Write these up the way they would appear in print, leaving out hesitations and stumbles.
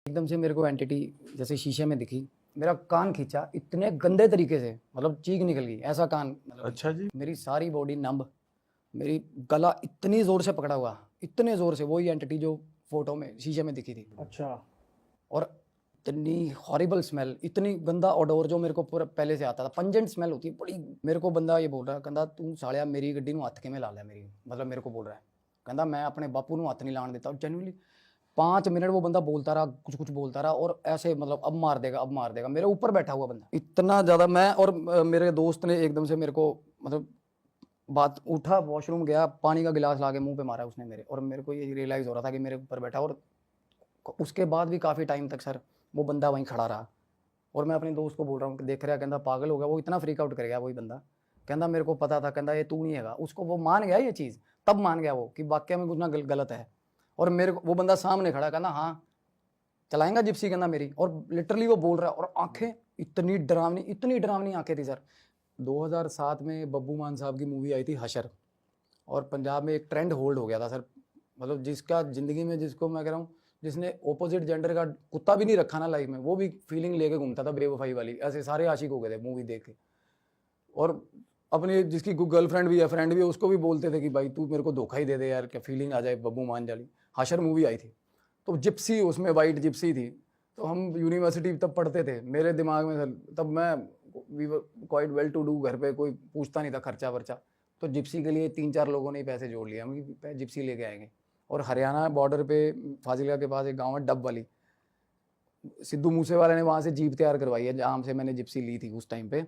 एकदम से मेरे को एंटिटी जैसे शीशे में दिखी, मेरा कान खींचा इतने गंदे तरीके से, मतलब चीख निकल गई ऐसा कान, मतलब अच्छा जी। मेरी सारी बॉडी नंब, मेरी गला इतनी ज़ोर से पकड़ा हुआ, इतने ज़ोर से, वही एंटिटी जो फ़ोटो में शीशे में दिखी थी। अच्छा। और इतनी हॉरिबल स्मेल, इतनी गंदा ओडोर जो मेरे को पूरा पहले से आता था, पंजेंट स्मेल होती है बड़ी। मेरे को बंदा ये बोल रहा है, कहता तू सालिया मेरी गड्डी नूं हत्थ किवें ला लिया, मेरी मतलब मेरे को बोल रहा है, कहता मैं अपने बापू नूं हत्थ नहीं लाने देता। जेन्युइनली 5 मिनट वो बंदा बोलता रहा, कुछ कुछ बोलता रहा, और ऐसे मतलब अब मार देगा, अब मार देगा, मेरे ऊपर बैठा हुआ बंदा इतना ज़्यादा। मैं और मेरे दोस्त ने एकदम से मेरे को मतलब बात उठा, वॉशरूम गया, पानी का गिलास ला के मुँह पे मारा उसने मेरे, और मेरे को ये रियलाइज़ हो रहा था कि मेरे ऊपर बैठा। और उसके बाद भी काफ़ी टाइम तक सर वो बंदा वहीं खड़ा रहा। और मैं अपने दोस्त को बोल रहा हूँ कि देख रहा, कहता पागल हो गया, वो इतना फ्रीक आउट कर गया वही बंदा, कहता मेरे को पता था, कहता ये तू नहीं हैगा। उसको वो मान गया ये चीज़, तब मान गया वो कि वाकई में कुछ ना गलत है। और मेरे को वो बंदा सामने खड़ा, कहता हाँ चलाएंगा जिप्सी, कहना मेरी, और लिटरली वो बोल रहा है, और आंखें इतनी डरावनी आंखें थी सर। 2007 में बब्बू मान साहब की मूवी आई थी हशर, और पंजाब में एक ट्रेंड होल्ड हो गया था सर, मतलब जिसका ज़िंदगी में, जिसको मैं कह रहा हूँ, जिसने ऑपोजिट जेंडर का कुत्ता भी नहीं रखा ना लाइफ में, वो भी फीलिंग लेके घूमता था बेवफाई वाली, ऐसे सारे आशिक हो गए थे मूवी देख के। और अपने जिसकी गर्लफ्रेंड भी है, फ्रेंड भी है, उसको भी बोलते थे कि भाई तू मेरे को धोखा ही दे दे यार, क्या फीलिंग आ जाए बब्बू मान जाली। हशर मूवी आई थी, तो जिप्सी उसमें वाइट जिप्सी थी। तो हम यूनिवर्सिटी तब पढ़ते थे, मेरे दिमाग में सर तब मैं, we were quite well to do, घर पे कोई पूछता नहीं था खर्चा वर्चा। तो जिप्सी के लिए 3-4 लोगों ने ही पैसे जोड़ लिए, हम कि जिप्सी लेके आएंगे। और हरियाणा बॉर्डर पे फाजिलका के पास एक गांव है डब वाली, सिद्धू मूसेवाला ने वहाँ से जीप तैयार करवाई है जहाँ से मैंने जिप्सी ली थी उस टाइम पे।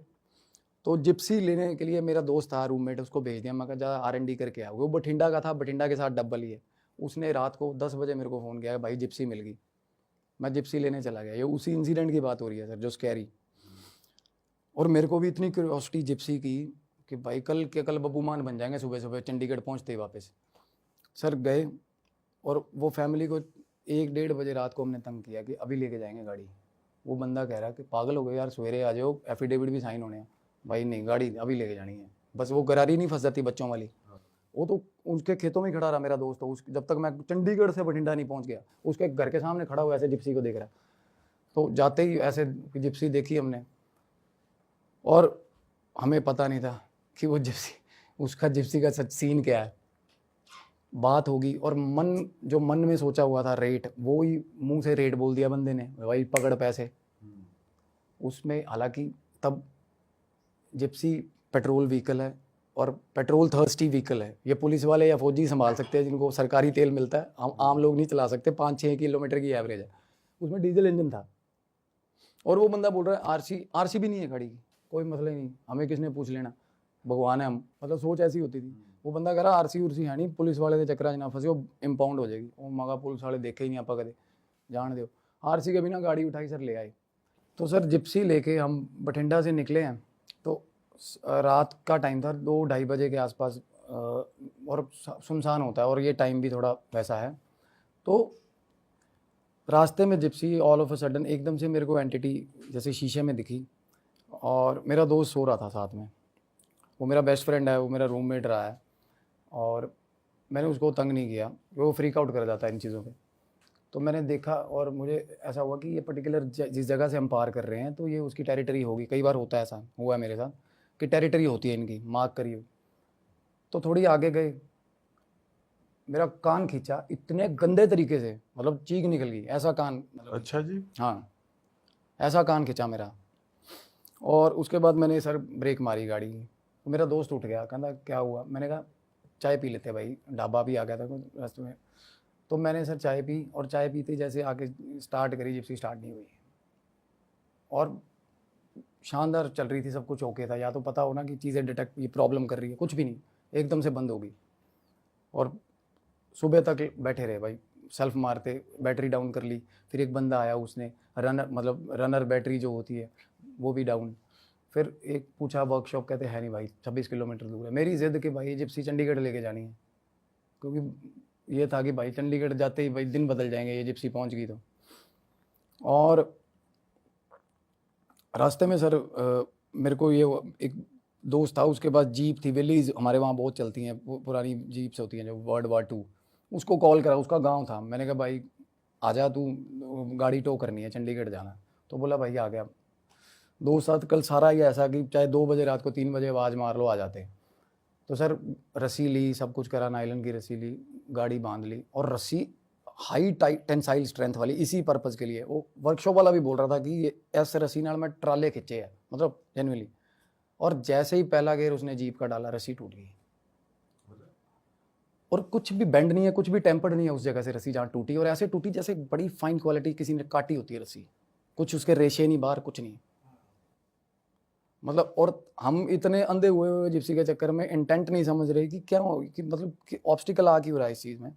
तो जिप्सी लेने के लिए मेरा दोस्त था रूममेट, उसको भेज दिया, मैं कहा जा R&D करके आ। वो बठिंडा का था, बठिंडा के साथ डब वाली है। उसने रात को 10 बजे मेरे को फ़ोन किया, भाई जिप्सी मिल गई। मैं जिप्सी लेने चला गया। ये उसी इंसिडेंट की बात हो रही है सर, जो स्कैरी। और मेरे को भी इतनी क्यूरियोसिटी जिप्सी की कि भाई कल बब्बू मान बन जाएंगे, सुबह सुबह चंडीगढ़ पहुंचते ही वापस। सर गए, और वो फैमिली को 1-1:30 बजे रात को हमने तंग किया कि अभी लेके जाएंगे गाड़ी। वो बंदा कह रहा कि पागल हो गए यार, सवेरे आ जाओ, एफिडेविट भी साइन होने हैं। भाई नहीं, गाड़ी अभी लेके जानी है। बस वो करारी नहीं फंस जाती बच्चों वाली। वो तो उनके खेतों में खड़ा रहा मेरा दोस्त, उस जब तक मैं चंडीगढ़ से बठिंडा नहीं पहुंच गया, उसके घर के सामने खड़ा हुआ ऐसे जिप्सी को देख रहा। तो जाते ही ऐसे जिप्सी देखी हमने, और हमें पता नहीं था कि वो जिप्सी, उसका जिप्सी का सच सीन क्या है। बात होगी, और जो मन में सोचा हुआ था रेट, वो ही मुंह से रेट बोल दिया बंदे ने, भाई पकड़ पैसे। उसमें हालांकि तब जिप्सी पेट्रोल व्हीकल है, और पेट्रोल थर्स्टी व्हीकल है। ये पुलिस वाले या फौजी संभाल सकते हैं जिनको सरकारी तेल मिलता है, हम आम लोग नहीं चला सकते। 5-6 किलोमीटर की एवरेज है। उसमें डीजल इंजन था, और वो बंदा बोल रहा है आरसी भी नहीं है गाड़ी की, कोई मसला ही नहीं, हमें किसने पूछ लेना, भगवान है हम, मतलब सोच ऐसी होती थी। वो बंदा कह रहा आरसी उर्सी है नहीं, पुलिस वाले के चक्कर ना फंसे, वो इम्पाउंड हो जाएगी। वो मगा पुलिस वाले देखे ही नहीं आप कदे, जान दो। आरसी के बिना गाड़ी उठाई सर ले आए। तो सर जिप्सी लेके हम बठिंडा से निकले हैं। तो रात का टाइम था, 2-2:30 बजे के आसपास, और सुनसान होता है, और ये टाइम भी थोड़ा वैसा है। तो रास्ते में Gypsy all of a sudden एकदम से मेरे को एंटिटी जैसे शीशे में दिखी, और मेरा दोस्त सो रहा था साथ में। वो मेरा बेस्ट फ्रेंड है, वो मेरा रूममेट रहा है, और मैंने उसको तंग नहीं किया, वो फ्रीक आउट कर जाता है इन चीज़ों पे। तो मैंने देखा, और मुझे ऐसा हुआ कि ये पर्टिकुलर जिस जगह से हम पार कर रहे हैं, तो ये उसकी टेरिटरी होगी। कई बार होता है, ऐसा हुआ है मेरे साथ कि टेरिटरी होती है इनकी, मार्क करी हुई। तो थोड़ी आगे गए, मेरा कान खींचा इतने गंदे तरीके से, मतलब चीख निकल गई ऐसा कान, मतलब अच्छा जी। हाँ ऐसा कान खींचा मेरा। और उसके बाद मैंने सर ब्रेक मारी गाड़ी की। तो मेरा दोस्त उठ गया, कहता क्या हुआ। मैंने कहा चाय पी लेते भाई, ढाबा भी आ गया था रास्ते में। तो मैंने सर चाय पी, और चाय पीते जैसे आके स्टार्ट करी, जिप्सी स्टार्ट नहीं हुई। और शानदार चल रही थी, सब कुछ ओके था। या तो पता हो ना कि चीज़ें डिटेक्ट, ये प्रॉब्लम कर रही है, कुछ भी नहीं, एकदम से बंद हो गई। और सुबह तक बैठे रहे भाई, सेल्फ मारते, बैटरी डाउन कर ली। फिर एक बंदा आया, उसने रनर बैटरी जो होती है वो भी डाउन। फिर एक पूछा वर्कशॉप, कहते हैं नहीं भाई, 26 किलोमीटर दूर है। मेरी जिद कि भाई जिप्सी चंडीगढ़ लेके जानी है, क्योंकि ये था कि भाई चंडीगढ़ जाते ही भाई दिन बदल जाएंगे, ये जिप्सी पहुंच गई तो। और रास्ते में सर मेरे को ये एक दोस्त था, उसके पास जीप थी, विलीज हमारे वहाँ बहुत चलती हैं, पुरानी जीप्स होती हैं जो World War II। उसको कॉल करा, उसका गांव था। मैंने कहा भाई आजा तू, गाड़ी टो करनी है, चंडीगढ़ जाना। तो बोला भाई आ गया। दोस्त साथ कल सारा ही ऐसा कि चाहे 2 बजे रात को 3 बजे आवाज़ मार लो आ जाते। तो सर रस्सी ली, सब कुछ करा, नायलन की रस्सी ली, गाड़ी बांध ली, और रस्सी हाई टेंसाइल स्ट्रेंथ वाली, इसी पर्पज़ के लिए। वो वर्कशॉप वाला भी बोल रहा था कि ये ऐसे रस्सी नाल मैं ट्राले खिंचे है, मतलब जेन्युइनली। और जैसे ही पहला गेयर उसने जीप का डाला, रस्सी टूट गई। और कुछ भी बेंड नहीं है, कुछ भी टेम्पर्ड नहीं है उस जगह से रस्सी जहाँ टूटी, और ऐसे टूटी जैसे बड़ी फाइन क्वालिटी किसी ने काटी होती है रस्सी, कुछ उसके रेशे नहीं बाहर, कुछ नहीं मतलब। और हम इतने अंधे हुए जिप्सी के चक्कर में इंटेंट नहीं समझ रहे कि क्या हो, कि मतलब कि ऑब्स्टिकल आ क्यों रहा है इस चीज़ में।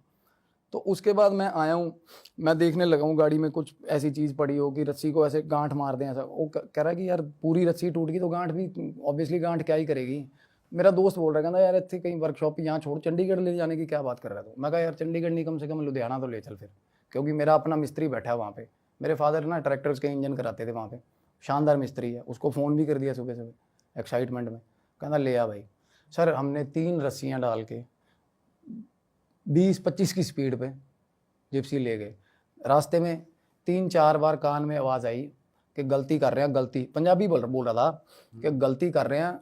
तो उसके बाद मैं आया हूँ, मैं देखने लगा हूँ गाड़ी में कुछ ऐसी चीज़ पड़ी हो कि रस्सी को ऐसे गांठ मार दें, ऐसा। वो कह रहा है कि यार पूरी रस्सी टूट गई तो गांठ भी ऑब्वियसली, गांठ क्या ही करेगी। मेरा दोस्त बोल रहा है, कहना यार इतने कहीं वर्कशॉप यहाँ छोड़, चंडीगढ़ ले जाने की क्या बात कर रहा है। तो मैं कहा यार चंडीगढ़ नहीं, कम से कम लुधियाना तो ले चल फिर, क्योंकि मेरा अपना मिस्त्री बैठा है वहाँ पे। मेरे फादर ना ट्रैक्टर्स के इंजन कराते थे वहाँ पे, शानदार मिस्त्री है। उसको फ़ोन भी कर दिया सुबह सुबह एक्साइटमेंट में, कहना ले आ भाई। सर हमने 3 रस्सियाँ डाल के 20-25 की स्पीड पे जिप्सी ले गए। रास्ते में 3-4 बार कान में आवाज़ आई कि गलती कर रहे हैं, गलती, पंजाबी बोल रहा था कि गलती कर रहे हैं।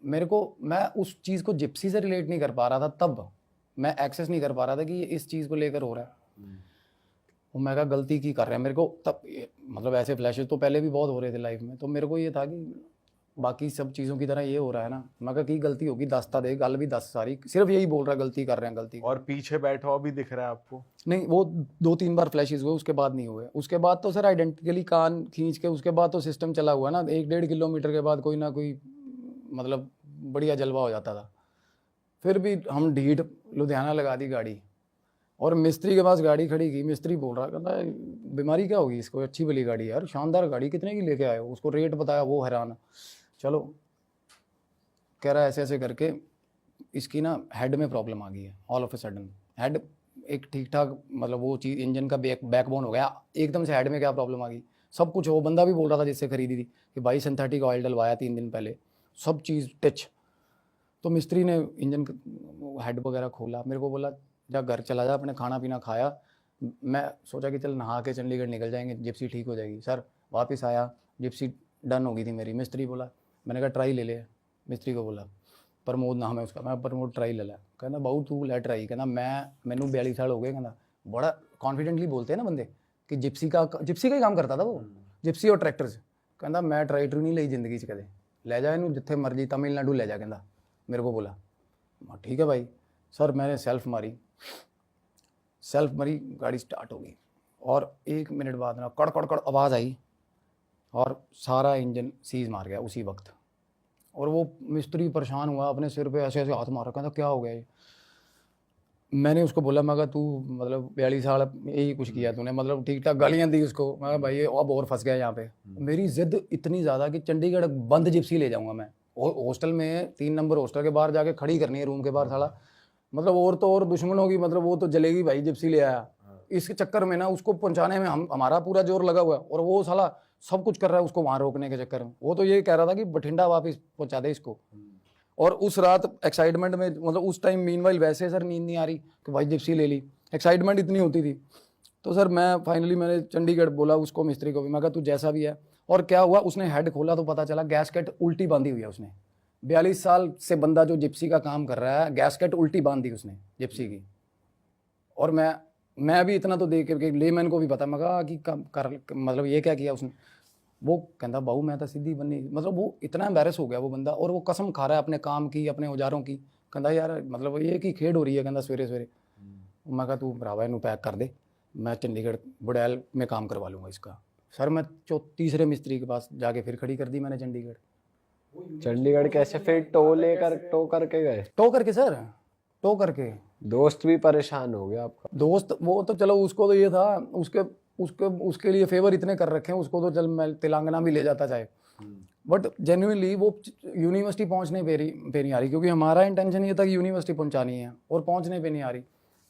मेरे को, मैं उस चीज़ को जिप्सी से रिलेट नहीं कर पा रहा था, तब मैं एक्सेस नहीं कर पा रहा था कि ये इस चीज़ को लेकर हो रहा है। और मैं कहा गलती की कर रहे हैं मेरे को, तब मतलब ऐसे फ्लैशेस तो पहले भी बहुत हो रहे थे लाइफ में, तो मेरे को ये था कि बाकी सब चीज़ों की तरह ये हो रहा है ना। मैं कहा की गलती होगी, दस्ता दे, गल भी 10 सारी, सिर्फ यही बोल रहा है गलती कर रहे हैं, गलती। और पीछे बैठा हुआ भी दिख रहा है आपको? नहीं, वो 2-3 बार फ्लैशेस हुए, उसके बाद नहीं हुए। उसके बाद तो सर आइडेंटिकली कान खींच के, उसके बाद तो सिस्टम चला हुआ ना, 1-1.5 किलोमीटर के बाद कोई ना कोई मतलब बढ़िया जलवा हो जाता था। फिर भी हम ढीठ लुधियाना लगा दी गाड़ी, और मिस्त्री के पास गाड़ी खड़ी की। मिस्त्री बोल रहा, कहता है बीमारी क्या होगी इसको, अच्छी भली गाड़ी है यार, शानदार गाड़ी, कितने की लेके आए हो। उसको रेट बताया, वो हैरान। चलो, कह रहा है ऐसे ऐसे करके इसकी ना हेड में प्रॉब्लम आ गई है। All of a sudden head एक ठीक ठाक, मतलब वो चीज़ इंजन का बैकबोन हो गया, एकदम से हेड में क्या प्रॉब्लम आ गई। सब कुछ वो बंदा भी बोल रहा था जिससे खरीदी थी कि भाई सिंथेटिक ऑयल डलवाया 3 दिन पहले, सब चीज़ टच। तो मिस्त्री ने इंजन हेड वगैरह खोला, मेरे को बोला जा घर चला जा, अपने खाना पीना खाया। मैं सोचा कि चल नहा के चंडीगढ़ निकल जाएंगे, जिप्सी ठीक हो जाएगी। सर वापस आया, जिप्सी डन हो गई थी मेरी। मिस्त्री बोला, मैंने कहा ट्राई ले ले। मिस्त्री को बोला, प्रमोद नाम है उसका, मैं प्रमोद ट्राई ले ला। कहना बहु तू लै ट्राई, कहना मैनू 42 साल हो गए। कहना बड़ा कॉन्फिडेंटली बोलते हैं ना बंदे कि जिप्सी का ही काम करता था वो, जिप्सी और ट्रैक्टर्स। कहना मैं ट्राई ट्रू नहीं ली जिंदगी च कदे, लै जा इनू जिथे मर्जी, तमिलनाडु ले जा। कहना मेरे को बोला, ठीक है भाई। सर मैंने सेल्फ मारी, गाड़ी स्टार्ट हो गई, और 1 मिनट बाद ना कड़ कड़ कड़ आवाज़ आई, और सारा इंजन सीज मार गया उसी वक्त। और वो मिस्त्री परेशान हुआ, अपने सिर पे ऐसे ऐसे हाथ मार रखा था, क्या हो गया ये। मैंने उसको बोला, मैं कहा तू मतलब 42 साल यही कुछ किया तूने, मतलब ठीक ठाक गालियाँ दी उसको। मैं कहा भाई ये अब और फंस गया यहाँ पे। मेरी जिद इतनी ज़्यादा कि चंडीगढ़ बंद जिप्सी ले जाऊँगा मैं, और हॉस्टल में 3 नंबर हॉस्टल के बाहर जाके खड़ी करनी है रूम के बाहर साला, मतलब और तो और दुश्मन होगी, मतलब वो तो जलेगी भाई, जिप्सी ले आया। इसके चक्कर में ना उसको पहुंचाने में हमारा पूरा जोर लगा हुआ है, और वो साला सब कुछ कर रहा है उसको वहाँ रोकने के चक्कर में। वो तो ये कह रहा था कि बठिंडा वापस पहुंचा दे इसको। और उस रात एक्साइटमेंट में, मतलब उस टाइम मीनवाइल वैसे सर नींद नहीं आ रही कि भाई जिप्सी ले ली, एक्साइटमेंट इतनी होती थी। तो सर मैंने चंडीगढ़ बोला उसको, मिस्त्री को भी, मैं कहा तू जैसा भी है। और क्या हुआ, उसने हेड खोला तो पता चला गैसकेट उल्टी बांधी हुई है उसने। 42 साल से बंदा जो जिप्सी का काम कर रहा है, गैसकेट उल्टी बांध दी उसने जिप्सी की। और मैं भी इतना तो देख के लेमैन को भी पता, मैं कहा कि मतलब ये क्या किया उसने। वो कहता बहू मैं तो सीधी बनी, मतलब वो इतना एम्बेरस हो गया वो बंदा, और वो कसम खा रहा है अपने काम की, अपने औजारों की। कहता यार मतलब ये की खेड हो रही है, कहता सवेरे सवेरे। मैं कहा तू भरावा इनू पैक कर दे, मैं चंडीगढ़ बुड़ैल में काम करवा लूँगा इसका। सर मैं तीसरे मिस्त्री के पास जाके फिर खड़ी कर दी मैंने चंडीगढ़ कैसे फिर टो करके गए? टो करके। दोस्त भी परेशान हो गया आपका? दोस्त वो तो चलो, उसको तो ये था, उसके लिए फेवर इतने कर रखे हैं उसको, तो चल मैं तेलंगाना भी ले जाता चाहे। बट जेन्युइनली वो यूनिवर्सिटी पहुंचने पे नहीं आ रही, क्योंकि हमारा इंटेंशन ये था कि यूनिवर्सिटी पहुंचानी है, और पहुंचने पे नहीं आ रही।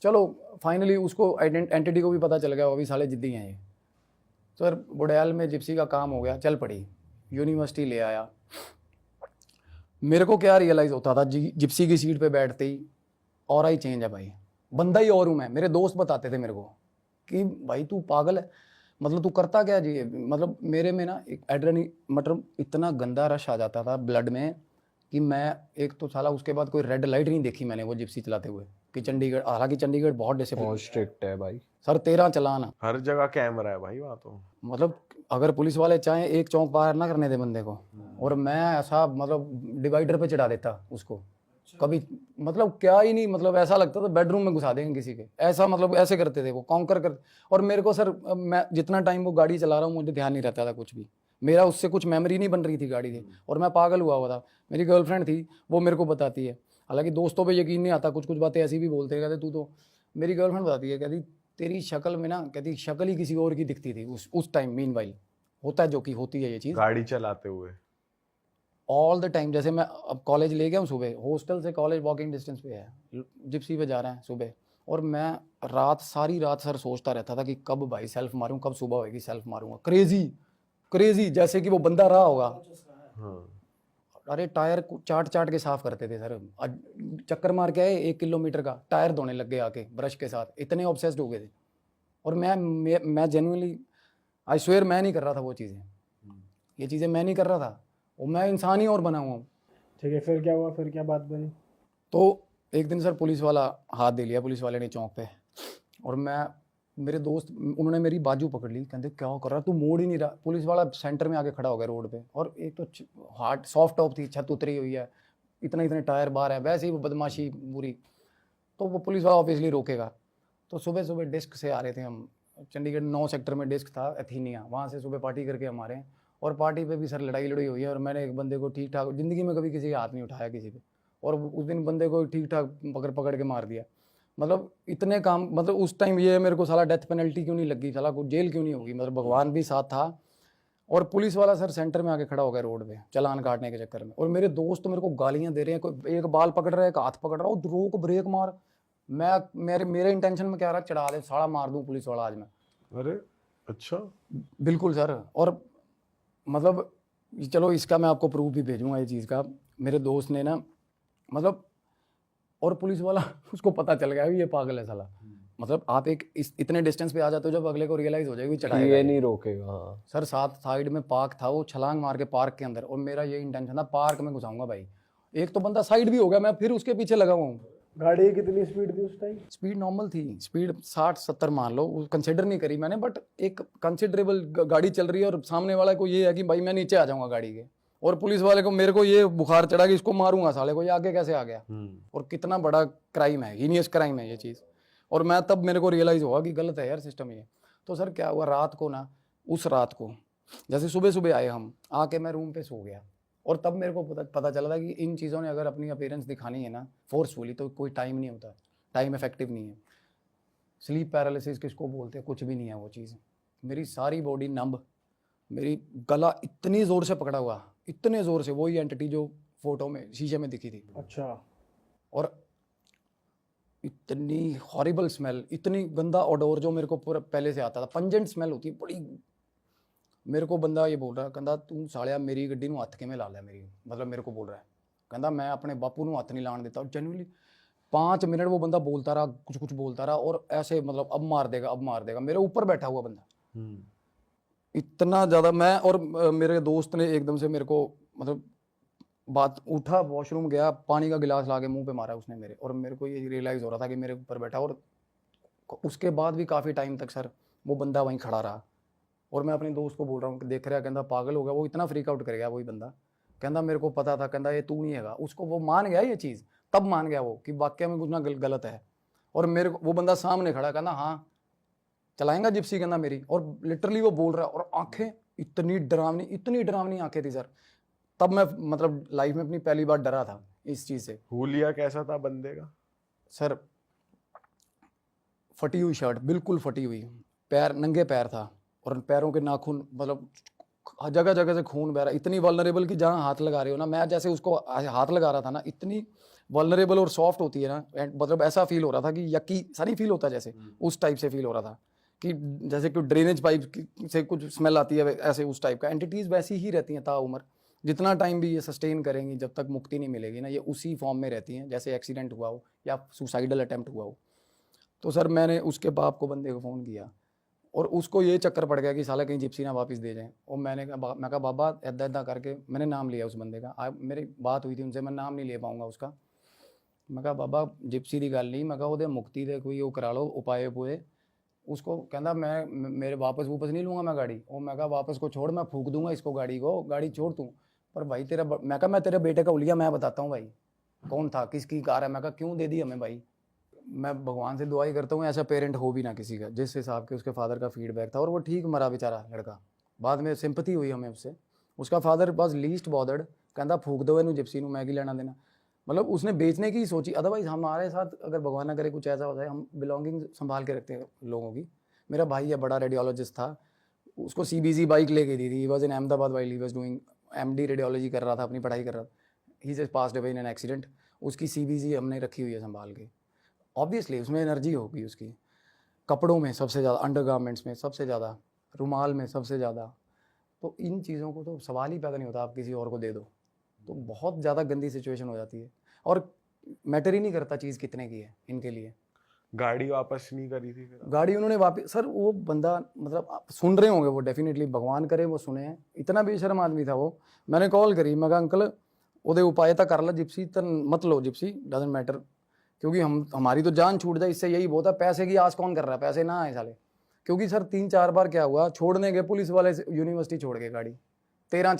चलो फाइनली उसको एंटिटी को भी पता चल गया, वो भी साले जिद्दी हैं ये। सर बुड़ैल में जिप्सी का काम हो गया, चल पड़ी, यूनिवर्सिटी ले आया। मेरे को क्या रियलाइज़ होता था जिप्सी की सीट पे बैठते ही, और ही चेंज है भाई, बंदा ही और हूँ मैं। मेरे दोस्त बताते थे मेरे को कि भाई तू पागल है, मतलब तू करता क्या जी। मतलब मेरे में ना एक एड्रेनलिन मतलब इतना गंदा रश आ जाता था ब्लड में कि मैं एक तो साला उसके बाद कोई रेड लाइट नहीं देखी मैंने वो जिप्सी चलाते हुए कि चंडीगढ़, हालांकि चंडीगढ़ बहुत डिसिप्लिन बहुत स्ट्रिक्ट है भाई। सर, 13 चलान। हर जगह कैमरा है भाई वहाँ तो। मतलब अगर पुलिस वाले चाहें एक चौक पार ना करने दे बंदे को, और मैं ऐसा मतलब डिवाइडर पे चढ़ा देता उसको कभी, मतलब क्या ही नहीं, मतलब ऐसा लगता था बेडरूम में घुसा देंगे किसी के, ऐसा मतलब ऐसे करते थे वो कॉन्कर कर। और मेरे को सर मैं जितना टाइम वो गाड़ी चला रहा हूँ मुझे ध्यान नहीं रहता था कुछ भी, मेरा उससे कुछ मेमोरी नहीं बन रही थी गाड़ी की, और मैं पागल हुआ हुआ था। मेरी गर्लफ्रेंड थी वो मेरे को बताती है, हालांकि दोस्तों पे यकीन नहीं आता, कुछ कुछ बातें ऐसी भी बोलते हैं, कहते तू तो, मेरी गर्लफ्रेंड बताती है, कहती तेरी शक्ल में ना, कहती शक्ल ही किसी और की दिखती थी उस टाइम। मीनवाइल होता है जो कि होती है ये चीज़ गाड़ी चलाते हुए। All the time. जैसे मैं अब कॉलेज ले गया हूँ, सुबह हॉस्टल से कॉलेज वॉकिंग डिस्टेंस पे है, जिप्सी पे जा रहे हैं सुबह, और मैं रात सारी रात सर सोचता रहता था कि कब भाई सेल्फ मारूं, कब सुबह होगी सेल्फ मारूंगा। क्रेजी क्रेजी, जैसे कि वो बंदा रहा होगा। हाँ। अरे टायर को चाट चाट के साफ करते थे सर। चक्कर मार के आए 1 किलोमीटर का, टायर धोने लग गए आके ब्रश के साथ, इतने ऑब्सेस्ड हो गए थे। और मैं जेन्युइनली आई स्वेयर मैं नहीं कर रहा था वो चीज़ें, ये चीज़ें मैं नहीं कर रहा था, और मैं इंसान ही और बना हुआ हूँ। ठीक है, फिर क्या हुआ, फिर क्या बात बनी? तो एक दिन सर पुलिस वाला हाथ दे लिया, पुलिस वाले ने चौक पे, और मैं, मेरे दोस्त उन्होंने मेरी बाजू पकड़ ली, कहते क्या कर रहा तू, मोड़ ही नहीं रहा। पुलिस वाला सेंटर में आके खड़ा हो गया रोड पे, और एक तो हार्ड सॉफ्ट टॉप थी, छत उतरी हुई है, इतने इतने टायर बाहर है, वैसे ही वो बदमाशी पूरी। तो वो पुलिस वाला ऑब्वियसली रोकेगा। तो सुबह सुबह डिस्क से आ रहे थे हम, चंडीगढ़ 9 सेक्टर में डिस्क था एथीनिया, वहाँ से सुबह पार्टी करके हम आ रहे हैं, और पार्टी पे भी सर लड़ाई लड़ाई हुई है, और मैंने एक बंदे को ठीक ठाक, ज़िंदगी में कभी किसी का हाथ नहीं उठाया किसी पे, और उस दिन बंदे को ठीक ठाक पकड़ पकड़ के मार दिया। मतलब इतने काम, मतलब उस टाइम ये मेरे को साला डेथ पेनल्टी क्यों नहीं लगी, साला को जेल क्यों नहीं होगी, मतलब भगवान भी साथ था। और पुलिस वाला सर सेंटर में आके खड़ा हो गया रोड पे चालान काटने के चक्कर में, और मेरे दोस्त तो मेरे को गालियां दे रहे हैं, कोई एक बाल पकड़ रहा है, एक हाथ पकड़ रहा है, रोक ब्रेक मार। मैं मेरे इंटेंशन में क्या रहा, चढ़ा दे साला, मार दूं पुलिस वाला आज मैं। अरे अच्छा। बिल्कुल सर। और मतलब चलो इसका मैं आपको प्रूफ भी भेजूंगा ये चीज़ का, मेरे दोस्त ने ना, मतलब, और पुलिस वाला उसको पता चल गया ये पागल है साला। मतलब आप इतने डिस्टेंस पे आ जाते हो जब अगले को रियलाइज हो जाएगी चढ़ाएगा ये नहीं रोकेगा। हाँ सर। साथ साइड में पार्क था, वो छलांग मार के पार्क के अंदर, और मेरा ये इंटेंशन था पार्क में घुसाऊंगा भाई। एक तो बंदा साइड भी हो गया, मैं फिर उसके पीछे लगा हुआ हूँ। गाड़ी की कितनी स्पीड थी उस टाइम? स्पीड नॉर्मल थी, स्पीड 60-70 मान लो, कंसिडर नहीं करी मैंने, बट एक कंसिडरेबल गाड़ी चल रही है, और सामने वाला को ये है कि भाई मैं नीचे आ जाऊंगा गाड़ी के, और पुलिस वाले को, मेरे को ये बुखार चढ़ा कि इसको मारूंगा साले को, ये आगे कैसे आ गया। और कितना बड़ा क्राइम है, हीनियस क्राइम है ये चीज़। और मैं तब मेरे को रियलाइज़ हुआ कि गलत है यार सिस्टम ये। तो सर क्या हुआ, रात को ना, उस रात को जैसे सुबह सुबह आए हम, आके मैं रूम पे सो गया, और तब मेरे को पता चला था कि इन चीज़ों ने अगर अपनी अपीयरेंस दिखानी है ना फोर्सफुली, तो कोई टाइम नहीं होता, टाइम इफेक्टिव नहीं है। स्लीप पैरालिसिस किसको बोलते हैं, कुछ भी नहीं है वो चीज़। मेरी सारी बॉडी नंब, मेरी गला इतनी ज़ोर से पकड़ा हुआ, इतने ज़ोर से, वही एंटिटी जो फोटो में शीशे में दिखी थी। अच्छा। और इतनी हॉरिबल स्मेल, इतनी गंदा ऑडोर जो मेरे को पूरा पहले से आता था, पंजेंट स्मेल होती है बड़ी। मेरे को बंदा ये बोल रहा है, कहता तू सालिया मेरी गड्डी नूं हत्थ किवें ला लिया मेरी, मतलब मेरे को बोल रहा है, कहता मैं अपने बापू नूं हत्थ नहीं लाने देता। और जेन्युइनली 5 मिनट वो बंदा बोलता रहा, कुछ कुछ बोलता रहा, और ऐसे मतलब अब मार देगा, अब मार देगा, मेरे ऊपर बैठा हुआ बंदा। इतना ज़्यादा मैं, और मेरे दोस्त ने एकदम से मेरे को, मतलब बात उठा, वॉशरूम गया, पानी का गिलास ला के मुँह पे मारा उसने मेरे, और मेरे को ये रियलाइज़ हो रहा था कि मेरे ऊपर बैठा। और उसके बाद भी काफ़ी टाइम तक सर वो बंदा वहीं खड़ा रहा, और मैं अपने दोस्त को बोल रहा हूँ कि देख रहा, कहता पागल हो गया, वो इतना फ्रीक आउट कर गया वही बंदा, कहता मेरे को पता था, कहता ये तू नहीं हैगा। उसको वो मान गया ये चीज़, तब मान गया वो कि वाकई में कुछ ना गलत है। और मेरे को वो बंदा सामने खड़ा, कहता हाँ चलाएंगा जिप्सी, कहता मेरी, और लिटरली वो बोल रहा है, और आंखें इतनी डरावनी आंखें थी सर। तब मैं मतलब लाइफ में अपनी पहली बार डरा था इस चीज़ से। हुलिया कैसा था बंदे का? सर फटी हुई शर्ट, बिल्कुल फटी हुई, पैर नंगे पैर था, और पैरों के नाखून, मतलब जगह जगह से खून बह रहा, इतनी वल्नरेबल कि जहाँ हाथ लगा रहे हो ना, मैं जैसे उसको हाथ लगा रहा था ना, इतनी वल्नरेबल और सॉफ्ट होती है ना, मतलब ऐसा फील हो रहा था कि यकी सा नहीं फील होता, जैसे उस टाइप से फील हो रहा था कि जैसे कि ड्रेनेज पाइप से कुछ स्मेल आती है, ऐसे उस टाइप का। एंटिटीज़ वैसी ही रहती हैं ताउम्र, जितना टाइम भी ये सस्टेन करेंगी, जब तक मुक्ति नहीं मिलेगी ना, ये उसी फॉर्म में रहती हैं, जैसे एक्सीडेंट हुआ हो या सुसाइडल अटेम्प्ट हुआ हो। तो सर मैंने उसके बाप को, बंदे को फ़ोन किया, और उसको ये चक्कर पड़ गया कि साला कहीं जिप्सी ना वापस दे जाए। और मैं कहा बाबा ऐदा ऐदा करके मैंने नाम लिया उस बंदे का। मेरी बात हुई थी उनसे, मैं नाम नहीं ले पाऊँगा उसका। मैं कहा बाबा जिप्सी की गल नहीं, मैं कहा ਉਹਦੇ मुक्ति दे कोई वो करा लो उपाय उपाय। उसको कहता मैं मेरे वापस नहीं लूँगा मैं गाड़ी। और मैं कहा वापस को छोड़, मैं फूक दूंगा इसको गाड़ी को, गाड़ी छोड़ तू। पर भाई तेरा मैं कहा मैं तेरे बेटे का उलिया मैं बताता हूँ भाई कौन था, किसकी कार है। मैं कहा क्यों दे दी हमें भाई। मैं भगवान से दुआ ही करता हूँ ऐसा पेरेंट हो भी ना किसी का, जिस हिसाब के उसके फादर का फीडबैक था। और वो ठीक मरा बेचारा लड़का, बाद में सिंपथी हुई हमें उससे। उसका फादर बस लीस्ट बॉदर्ड, कहता फूक दो इनू जिप्सी नू, मैं की लेना देना। मतलब उसने बेचने की सोची। अदरवाइज हमारे साथ अगर भगवान ना करे कुछ ऐसा हो जाए, हम बिलोंगिंग संभाल के रखते हैं लोगों की। मेरा भाई है बड़ा रेडियोलॉजिस्ट था, उसको CBZ बाइक लेके दी थी। He was in Ahmedabad while he was doing MD radiology कर रहा था, अपनी पढ़ाई कर रहा था। He just passed away in an accident. उसकी CBZ हमने रखी हुई है संभाल के। ऑब्वियसली उसमें एनर्जी होगी उसकी। कपड़ों में सबसे ज़्यादा, अंडरगारमेंट्स में सबसे ज़्यादा, रुमाल में सबसे ज़्यादा। तो इन चीज़ों को तो सवाल ही पैदा नहीं होता, आप किसी और को दे दो तो बहुत ज़्यादा गंदी सिचुएशन हो जाती है। और मैटर ही नहीं करता चीज़ कितने की है इनके लिए। गाड़ी वापस नहीं करी थी फिर? गाड़ी उन्होंने वापस, सर वो बंदा मतलब आप सुन रहे होंगे वो, डेफिनेटली भगवान करे वो सुने हैं। इतना बेशर्म आदमी था वो। मैंने कॉल करी, मैं कहा अंकल ਉਹਦੇ उपाय ਤਾਂ कर ला, जिप्सी तो मत लो, जिप्सी डजेंट मैटर, क्योंकि हमारी तो जान छूट जाए इससे, यही बहुत है। पैसे की आस कौन कर रहा है, पैसे ना आए साले। क्योंकि सर 3-4 बार क्या हुआ, छोड़ने गए पुलिस वाले यूनिवर्सिटी छोड़ गए गाड़ी। 13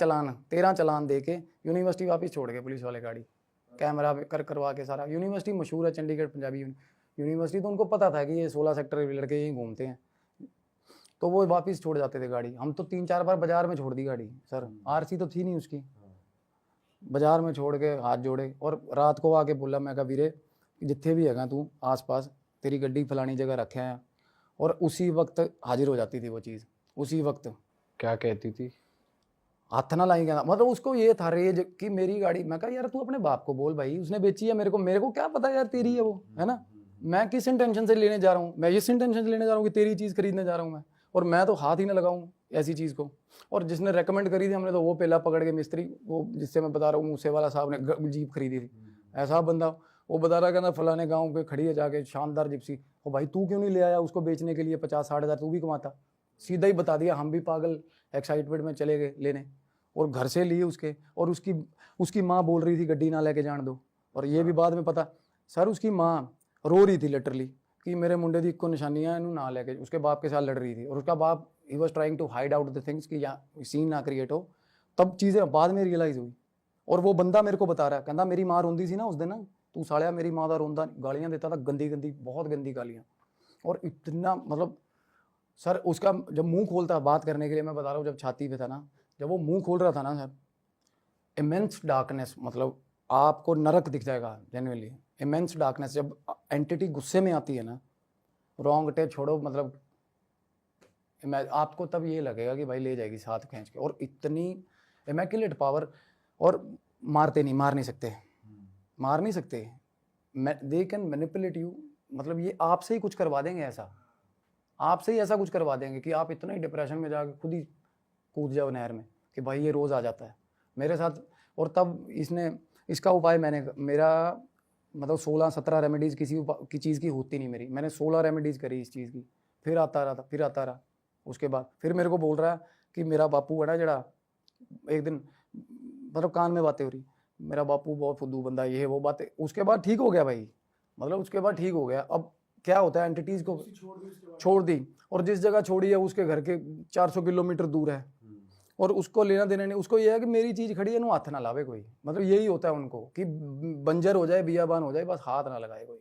चलान दे के यूनिवर्सिटी वापस छोड़ गए पुलिस वाले गाड़ी, कैमरा करवा के सारा। यूनिवर्सिटी मशहूर है चंडीगढ़ पंजाबी यूनिवर्सिटी, तो उनको पता था कि ये 16 सेक्टर लड़के यहीं घूमते हैं, तो वो वापस छोड़ जाते थे गाड़ी। हम तो 3-4 बार बाजार में छोड़ दी गाड़ी सर, RC तो थी नहीं उसकी। बाजार में छोड़ के हाथ जोड़े, और रात को आके बोला, मैं कहा वीरे जिथे भी हैगा तू आस पास, तेरी गड्डी फलानी जगह रखे हैं। और उसी वक्त हाजिर हो जाती थी वो चीज़, उसी वक्त। क्या कहती थी? हाथ ना लाई कहना, मतलब उसको ये था रेज कि मेरी गाड़ी। मैं कहा यार तू अपने बाप को बोल भाई, उसने बेची है मेरे को क्या पता यार तेरी है वो, है ना। मैं किस इंटेंशन से लेने जा रहा हूँ, मैं इस इंटेंशन से लेने जा रहा हूँ कि तेरी चीज़ खरीदने जा रहा हूँ मैं, और मैं तो हाथ ही ना लगाऊँ ऐसी चीज़ को। और जिसने रेकमेंड करी थी हमने, तो वो पहला पकड़ के मिस्त्री, वो जिससे मैं बता रहा हूँ मूसे वाला साहब ने जीप खरीदी थी, ऐसा बंदा। वो बता रहा कहना फलाने गाँव पे खड़ी है जाके शानदार जिप्सी। और भाई तू क्यों नहीं ले आया उसको बेचने के लिए, 50-60 हज़ार तू भी कमाता। सीधा ही बता दिया, हम भी पागल एक्साइटमेंट में चले गए लेने, और घर से लिए उसके। और उसकी माँ बोल रही थी गड्डी ना लेके जान दो। और ये भी बाद में पता सर, उसकी माँ रो रही थी लिटरली कि मेरे मुंडे दी इक्को निशानियां इनू ना लेके, उसके बाप के साथ लड़ रही थी। और उसका बाप ही was trying to hide out the things कि यहाँ सीन ना क्रिएट हो। तब चीज़ें बाद में रियलाइज़ हुई। और वो बंदा मेरे को बता रहा है, कहता मेरी माँ रोंदी सी ना उस दिन ना, तू सालिया मेरी माँ का रोंदा, गालियाँ देता था गंदी गंदी, बहुत गंदी गालियाँ। और इतना मतलब सर उसका जब मुंह खोलता बात करने के लिए, मैं बता रहा हूँ जब छाती पे था ना, जब वो मुंह खोल रहा था ना सर, इमेंस डार्कनेस, मतलब आपको नरक दिख जाएगा जेन्युइनली। इमेंस डार्कनेस, जब एंटिटी गुस्से में आती है ना, रोंगटे छोड़ो, मतलब आपको तब ये लगेगा कि भाई ले जाएगी साथ खींच के। और इतनी इमेक्युलेट पावर, और मार नहीं सकते। दे कैन मैनिपुलेट यू, मतलब ये आपसे ही कुछ करवा देंगे, आपसे ही ऐसा कुछ करवा देंगे कि आप इतना ही डिप्रेशन में जाके खुद ही कूद जाओ नहर में कि भाई ये रोज़ आ जाता है मेरे साथ। और तब इसका उपाय मेरा मतलब 16-17 रेमेडीज़ की चीज़ की होती नहीं मेरी, मैंने 16 रेमेडीज़ करी इस चीज़ की, फिर आता रहा। उसके बाद फिर मेरे को बोल रहा है कि मेरा बापू है ना जड़ा, एक दिन मतलब कान में बातें हो रही, मेरा बापू बहुत फुद्दू बंदा, ये वो बातें। उसके बाद ठीक हो गया भाई, मतलब उसके बाद ठीक हो गया। अब क्या होता है, एंटिटीज़ को छोड़ दी, और जिस जगह छोड़ी है उसके घर के 400 किलोमीटर दूर है, और उसको लेना देना नहीं। उसको ये है कि मेरी चीज़ खड़ी है ना, हाथ ना लावे कोई, मतलब यही होता है उनको कि बंजर हो जाए, बियाबान हो जाए, बस हाथ ना लगाए कोई।